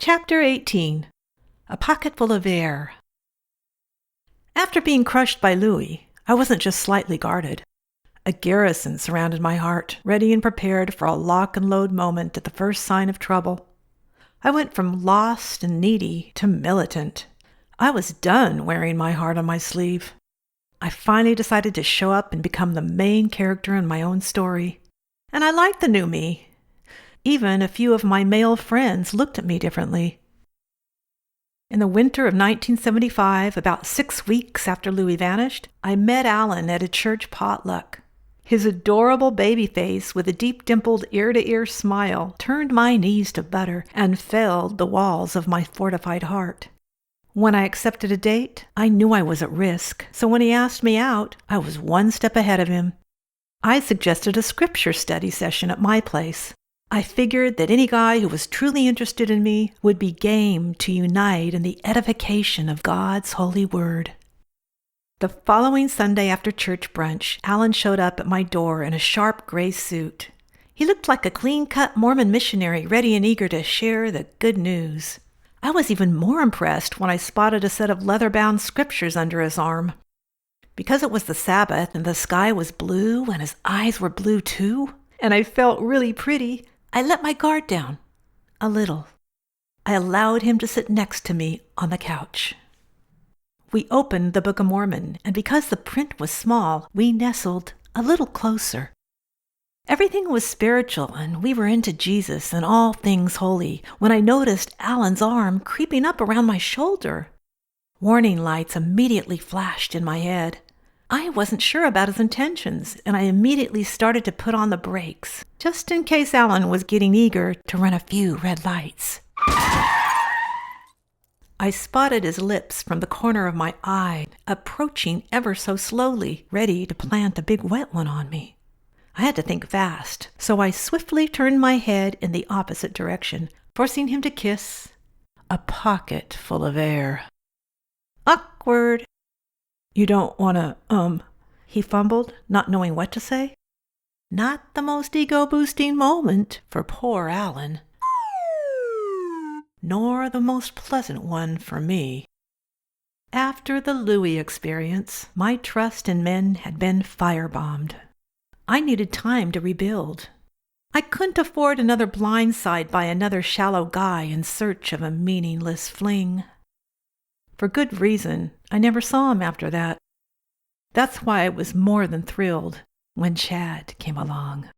Chapter 18. A Pocket Full of Air. After being crushed by Louie, I wasn't just slightly guarded. A garrison surrounded my heart, ready and prepared for a lock and load moment at the first sign of trouble. I went from lost and needy to militant. I was done wearing my heart on my sleeve. I finally decided to show up and become the main character in my own story. And I liked the new me. Even a few of my male friends looked at me differently. In the winter of 1975, about 6 weeks after Louie vanished, I met Alan at a church potluck. His adorable baby face with a deep-dimpled ear-to-ear smile turned my knees to butter and filled the walls of my fortified heart. When I accepted a date, I knew I was at risk, so when he asked me out, I was one step ahead of him. I suggested a scripture study session at my place. I figured that any guy who was truly interested in me would be game to unite in the edification of God's holy word. The following Sunday after church brunch, Alan showed up at my door in a sharp gray suit. He looked like a clean-cut Mormon missionary ready and eager to share the good news. I was even more impressed when I spotted a set of leather-bound scriptures under his arm. Because it was the Sabbath and the sky was blue and his eyes were blue too, and I felt really pretty, I let my guard down. A little. I allowed him to sit next to me on the couch. We opened the Book of Mormon, and because the print was small, we nestled a little closer. Everything was spiritual, and we were into Jesus and all things holy, when I noticed Alan's arm creeping up around my shoulder. Warning lights immediately flashed in my head. I wasn't sure about his intentions, and I immediately started to put on the brakes, just in case Alan was getting eager to run a few red lights. I spotted his lips from the corner of my eye, approaching ever so slowly, ready to plant a big wet one on me. I had to think fast, so I swiftly turned my head in the opposite direction, forcing him to kiss a pocket full of air. Awkward. You don't want to, he fumbled, not knowing what to say. Not the most ego-boosting moment for poor Alan. Nor the most pleasant one for me. After the Louie experience, my trust in men had been firebombed. I needed time to rebuild. I couldn't afford another blindside by another shallow guy in search of a meaningless fling. For good reason, I never saw him after that. That's why I was more than thrilled when Chad came along.